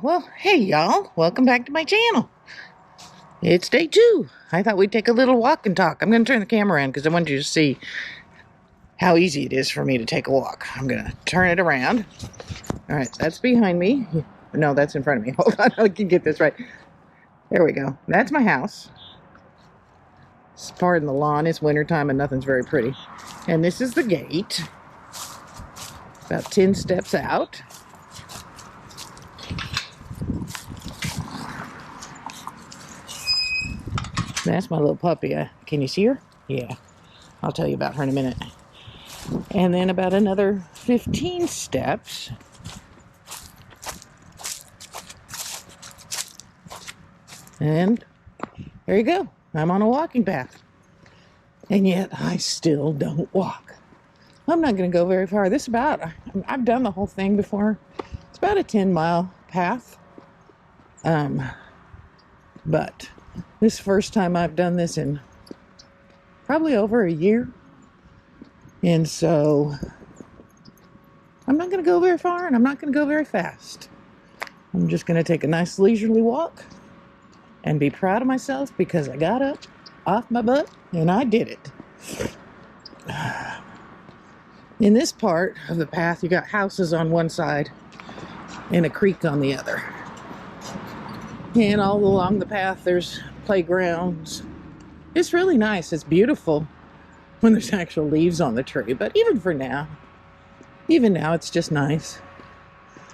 Well, hey y'all, welcome back to my channel. It's day 2. I thought we'd take a little walk and talk. I'm going to turn the camera around because I want you to see how easy it is for me to take a walk. I'm going to turn it around. All right, that's behind me. No, that's in front of me. Hold on, I can get this right. There we go. That's my house. Pardon the lawn, it's wintertime and nothing's very pretty. And this is the gate. About 10 steps out. That's my little puppy. Can you see her? Yeah. I'll tell you about her in a minute. And then about another 15 steps. And there you go. I'm on a walking path. And yet I still don't walk. I'm not going to go very far. I've done the whole thing before. It's about a 10-mile path. But this first time I've done this in probably over a year. And so I'm not going to go very far and I'm not going to go very fast. I'm just going to take a nice leisurely walk and be proud of myself because I got up off my butt and I did it. In this part of the path, you got houses on one side and a creek on the other. And all along the path, there's playgrounds. It's really nice. It's beautiful when there's actual leaves on the tree. But even now, it's just nice.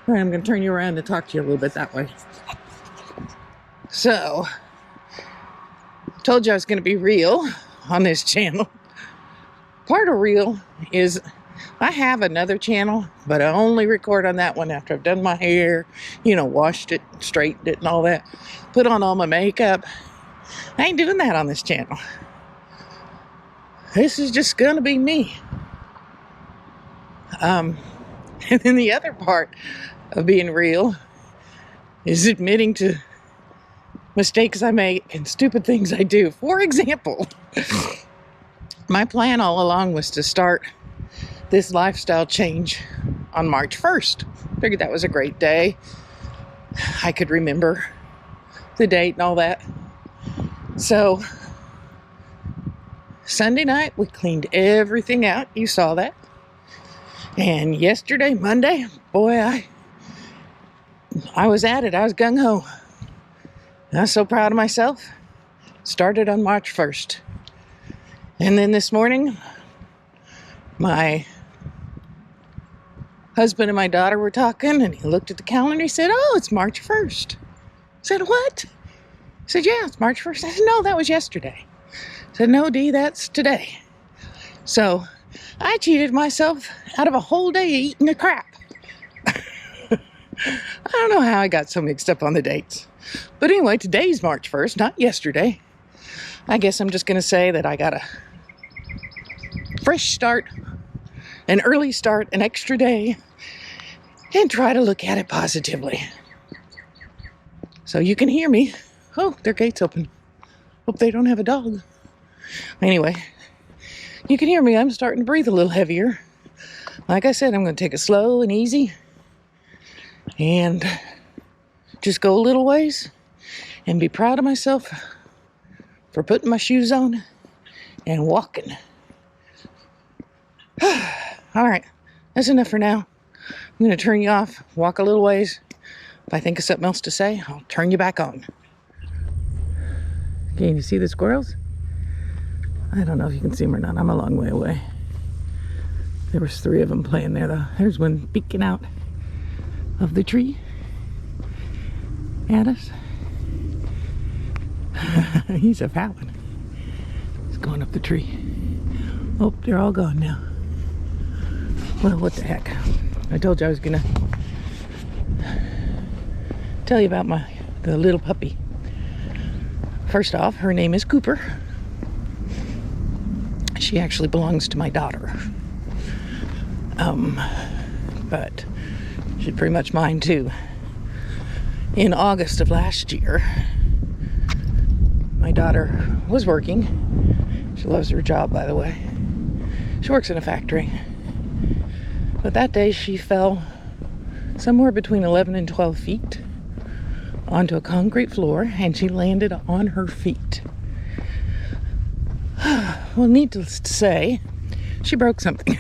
All right, I'm going to turn you around and talk to you a little bit that way. So, told you I was going to be real on this channel. Part of real is I have another channel, but I only record on that one after I've done my hair, washed it, straightened it and all that, put on all my makeup. I ain't doing that on this channel. This is just gonna be me. And then the other part of being real is admitting to mistakes I make and stupid things I do. For example, my plan all along was to start this lifestyle change on March 1st. Figured that was a great day. I could remember the date and all that. So, Sunday night, we cleaned everything out. You saw that. And yesterday, Monday, boy, I was at it. I was gung-ho. I was so proud of myself. Started on March 1st. And then this morning, my husband and my daughter were talking, and he looked at the calendar and he said, "Oh, it's March 1st. I said, "What?" He said, "Yeah, it's March 1st. I said, "No, that was yesterday." I said, "No, Dee, that's today." So I cheated myself out of a whole day eating the crap. I don't know how I got so mixed up on the dates. But anyway, today's March 1st, not yesterday. I guess I'm just going to say that I got a fresh start, an early start, an extra day, and try to look at it positively. So you can hear me. Oh, their gate's open. Hope they don't have a dog. Anyway, you can hear me. I'm starting to breathe a little heavier. Like I said, I'm going to take it slow and easy and just go a little ways and be proud of myself for putting my shoes on and walking. All right, that's enough for now. I'm going to turn you off, walk a little ways. If I think of something else to say, I'll turn you back on. Can you see the squirrels? I don't know if you can see them or not. I'm a long way away. There was 3 of them playing there though. There's one peeking out of the tree at us. He's a fat one. He's going up the tree. Oh, they're all gone now. Well, what the heck. I told you I was gonna tell you about the little puppy. First off, her name is Cooper. She actually belongs to my daughter. But she's pretty much mine too. In August of last year, my daughter was working. She loves her job, by the way. She works in a factory. But that day she fell somewhere between 11 and 12 feet onto a concrete floor, and she landed on her feet. Well, needless to say, she broke something.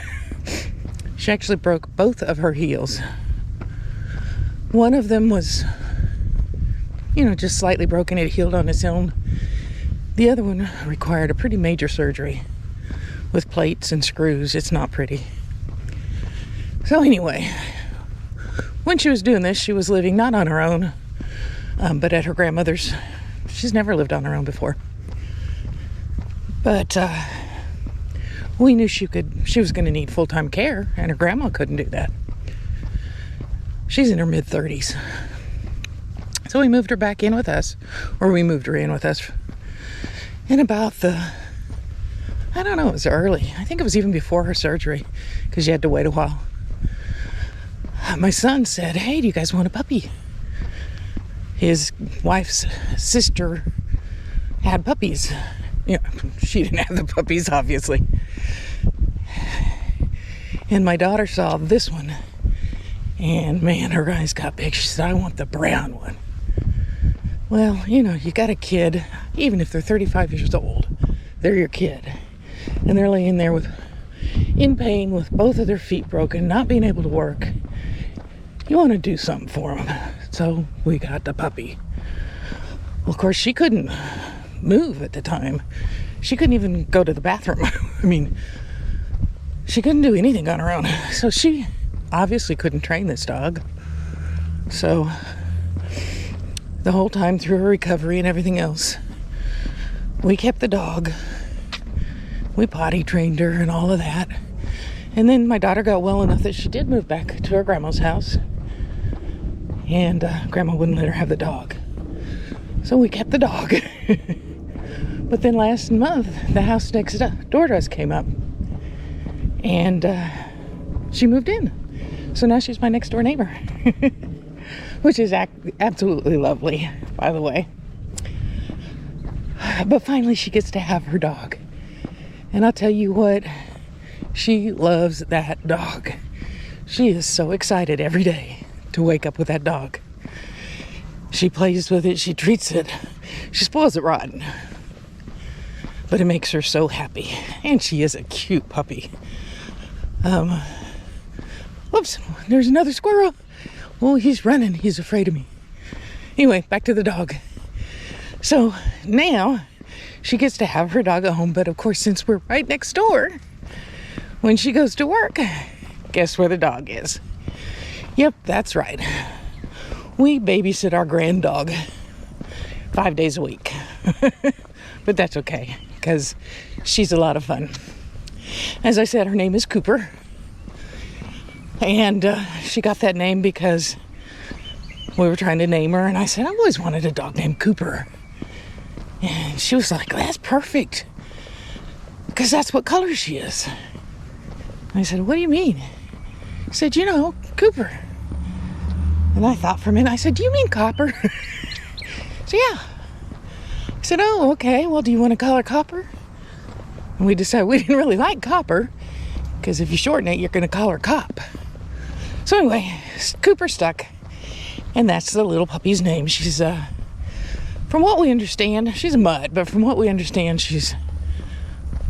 She actually broke both of her heels. One of them was, just slightly broken. It healed on its own. The other one required a pretty major surgery with plates and screws. It's not pretty. So anyway, when she was doing this, she was living not on her own, but at her grandmother's. She's never lived on her own before. But we knew she was going to need full-time care, and her grandma couldn't do that. She's in her mid-30s. So we moved her back in with us, or we moved her in with us. And about it was early. I think it was even before her surgery, because she had to wait a while. My son said, "Hey, do you guys want a puppy?" His wife's sister had puppies. She didn't have the puppies, obviously. And my daughter saw this one, and man, her eyes got big. She said, "I want the brown one." Well, you got a kid, even if they're 35 years old, they're your kid. And they're laying there in pain with both of their feet broken, not being able to work. You want to do something for them. So we got the puppy. Well, of course, she couldn't move at the time. She couldn't even go to the bathroom. I mean, she couldn't do anything on her own. So she obviously couldn't train this dog. So the whole time through her recovery and everything else, we kept the dog. We potty trained her and all of that. And then my daughter got well enough that she did move back to her grandma's house. And grandma wouldn't let her have the dog. So we kept the dog. But then last month, the house next door to us came up. And she moved in. So now she's my next door neighbor. Which is absolutely lovely, by the way. But finally she gets to have her dog. And I'll tell you what, she loves that dog. She is so excited every day to wake up with that dog. She plays with it, she treats it, she spoils it rotten. But it makes her so happy. And she is a cute puppy. Whoops, there's another squirrel. Oh, he's running, he's afraid of me. Anyway, back to the dog. So now she gets to have her dog at home, but of course, since we're right next door, when she goes to work, guess where the dog is? Yep, that's right. We babysit our grand dog 5 days a week. But that's okay, because she's a lot of fun. As I said, her name is Cooper. And she got that name because we were trying to name her, and I said, "I've always wanted a dog named Cooper." And she was like, "That's perfect, because that's what color she is." I said, "What do you mean?" She said, Cooper. And I thought for a minute. I said, "Do you mean copper?" So yeah. I said, "Oh, okay. Well, do you want to call her Copper?" And we decided we didn't really like Copper, because if you shorten it, you're going to call her Cop. So anyway, Cooper stuck. And that's the little puppy's name. She's, from what we understand, she's a mutt, but from what we understand, she's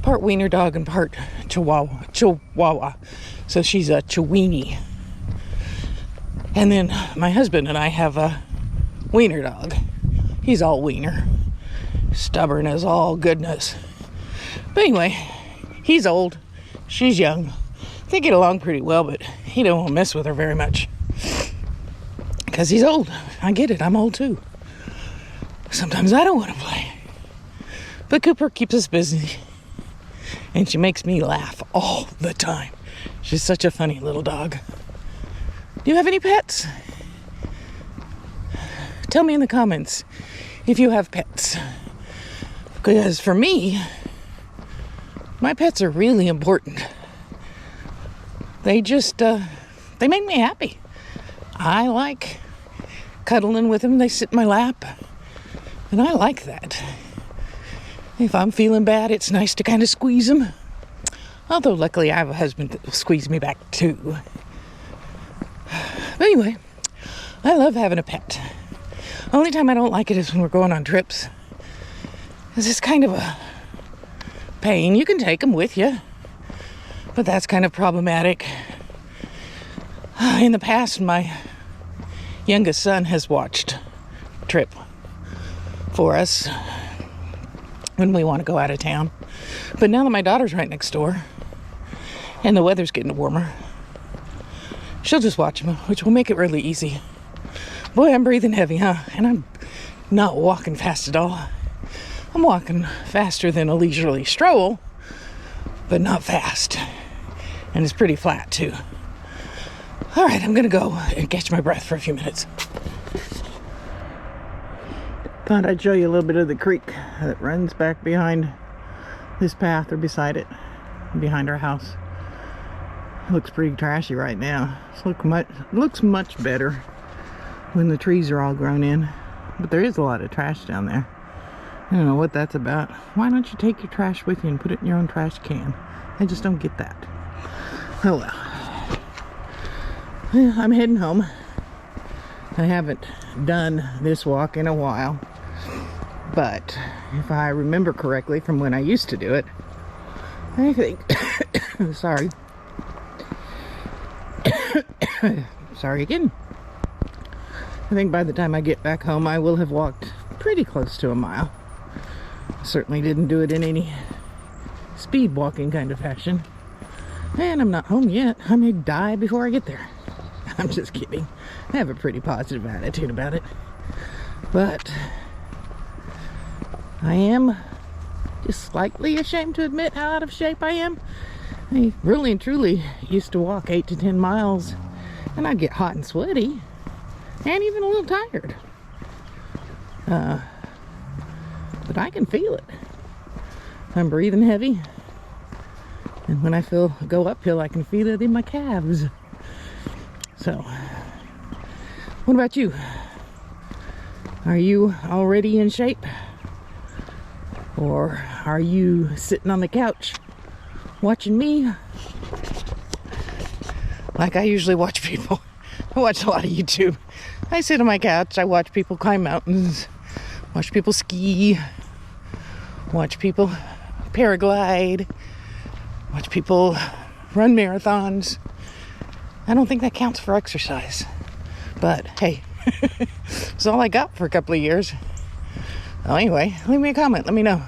part wiener dog and part chihuahua. So she's a Chiweenie. And then my husband and I have a wiener dog. He's all wiener. Stubborn as all goodness. But anyway, he's old. She's young. They get along pretty well, but he don't want to mess with her very much. Because he's old. I get it. I'm old too. Sometimes I don't want to play. But Cooper keeps us busy. And she makes me laugh all the time. She's such a funny little dog. Do you have any pets? Tell me in the comments if you have pets. Because for me, my pets are really important. They just, they make me happy. I like cuddling with them. They sit in my lap. And I like that. If I'm feeling bad, it's nice to kind of squeeze them. Although luckily I have a husband that will squeeze me back too. But anyway, I love having a pet. Only time I don't like it is when we're going on trips. It's kind of a pain. You can take them with you, but that's kind of problematic. In the past, my youngest son has watched Trip for us when we want to go out of town. But now that my daughter's right next door and the weather's getting warmer, she'll just watch them, which will make it really easy. Boy, I'm breathing heavy, huh? And I'm not walking fast at all. I'm walking faster than a leisurely stroll, but not fast. And it's pretty flat, too. All right, I'm gonna go and catch my breath for a few minutes. Thought I'd show you a little bit of the creek that runs back behind this path, or beside it, behind our house. It looks pretty trashy right now. It looks much better when the trees are all grown in, but there is a lot of trash down there. I don't know what that's about. Why don't you take your trash with you and put it in your own trash can? I just don't get that. Oh well. I'm heading home. I haven't done this walk in a while, but if I remember correctly from when I used to do it, I think sorry again. I think by the time I get back home I will have walked pretty close to a mile. Certainly didn't do it in any speed walking kind of fashion, and I'm not home yet. I may die before I get there. I'm just kidding. I have a pretty positive attitude about it. But I am just slightly ashamed to admit how out of shape I am. I really and truly used to walk 8 to 10 miles and I'd get hot and sweaty and even a little tired. But I can feel it. I'm breathing heavy. And when I go uphill, I can feel it in my calves. So, what about you? Are you already in shape? Or are you sitting on the couch watching me? Like I usually watch people. I watch a lot of YouTube. I sit on my couch, I watch people climb mountains, watch people ski, watch people paraglide, watch people run marathons. I don't think that counts for exercise, but hey, it's all I got for a couple of years. Well, anyway, leave me a comment. Let me know.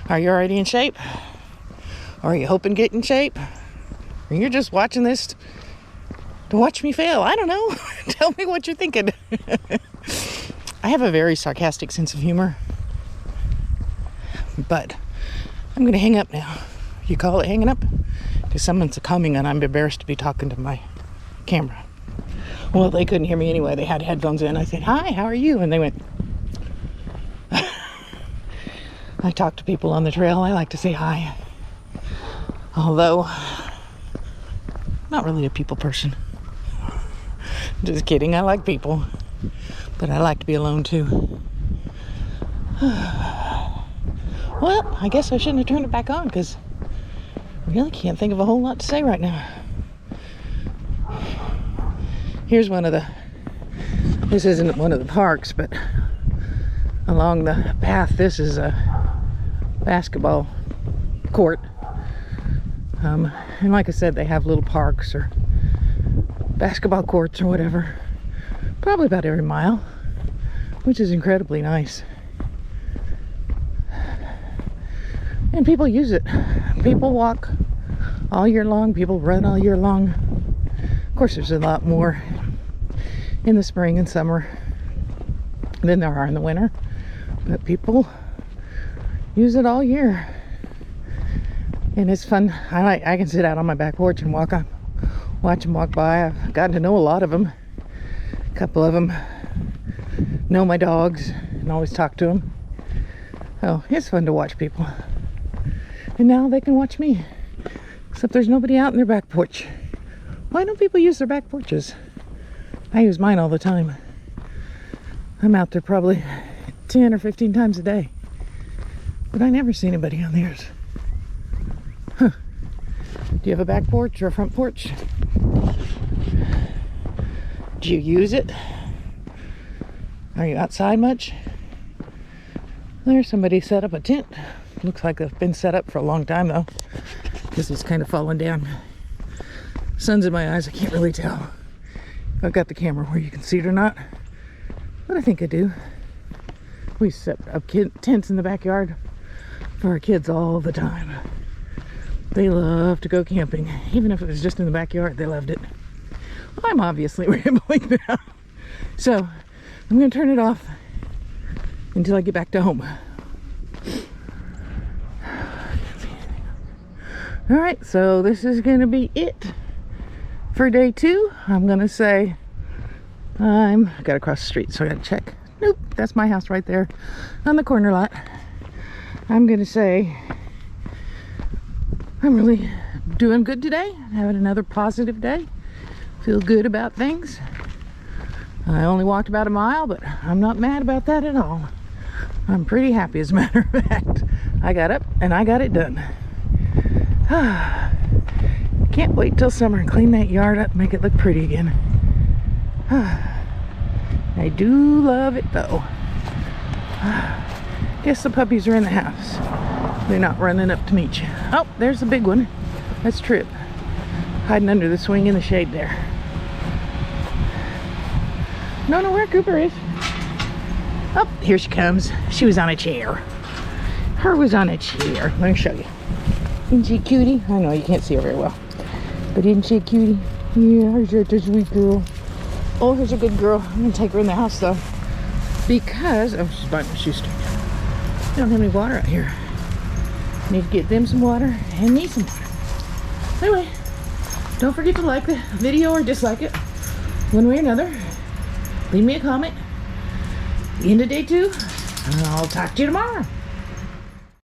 Are you already in shape? Or are you hoping to get in shape? Or you're just watching this to watch me fail? I don't know. Tell me what you're thinking. I have a very sarcastic sense of humor, but I'm going to hang up now. You call it hanging up? Because someone's coming and I'm embarrassed to be talking to my camera. Well, they couldn't hear me anyway. They had headphones in. I said, "Hi, how are you?" And they went. I talk to people on the trail. I like to say hi. Although, not really a people person. Just kidding. I like people. But I like to be alone too. Well, I guess I shouldn't have turned it back on because I really can't think of a whole lot to say right now. Here's this isn't one of the parks, but along the path, this is a basketball court. And like I said, they have little parks or basketball courts or whatever, probably about every mile, which is incredibly nice. And people use it. People walk all year long. People run all year long. Of course, there's a lot more in the spring and summer than there are in the winter. But people use it all year. And it's fun. I can sit out on my back porch and watch them walk by. I've gotten to know a lot of them. A couple of them know my dogs and always talk to them. Oh, it's fun to watch people. And now they can watch me. Except there's nobody out in their back porch. Why don't people use their back porches? I use mine all the time. I'm out there probably 10 or 15 times a day. But I never see anybody on theirs. Huh. Do you have a back porch or a front porch? Do you use it? Are you outside much? There's somebody set up a tent. Looks like they've been set up for a long time though, because it's kind of falling down. Sun's in my eyes, I can't really tell if I've got the camera where you can see it or not, but I think I do. We set up tents in the backyard for our kids all the time. They love to go camping. Even if it was just in the backyard, they loved it. Well, I'm obviously rambling now. So I'm going to turn it off until I get back to home. All right, so this is going to be it for day 2. I'm going to say I got to cross the street, so I got to check. Nope, that's my house right there on the corner lot. I'm going to say I'm really doing good today, having another positive day. Feel good about things. I only walked about a mile, but I'm not mad about that at all. I'm pretty happy, as a matter of fact. I got up and I got it done. Can't wait till summer and clean that yard up, make it look pretty again. I do love it though. Guess the puppies are in the house. They're not running up to meet you. Oh, there's the big one. That's Trip, hiding under the swing in the shade there. Don't know where Cooper is. Oh, here she comes. She was on a chair. Her was on a chair. Let me show you. Isn't she a cutie? I know you can't see her very well, but isn't she a cutie? Yeah, here's such a sweet girl. Oh, here's a good girl. I'm gonna take her in the house though, because oh, she's biting my shoestring. I don't have any water out here. Need to get them some water and me some water. Anyway, don't forget to like the video or dislike it, one way or another. Leave me a comment. End of day 2. I'll talk to you tomorrow.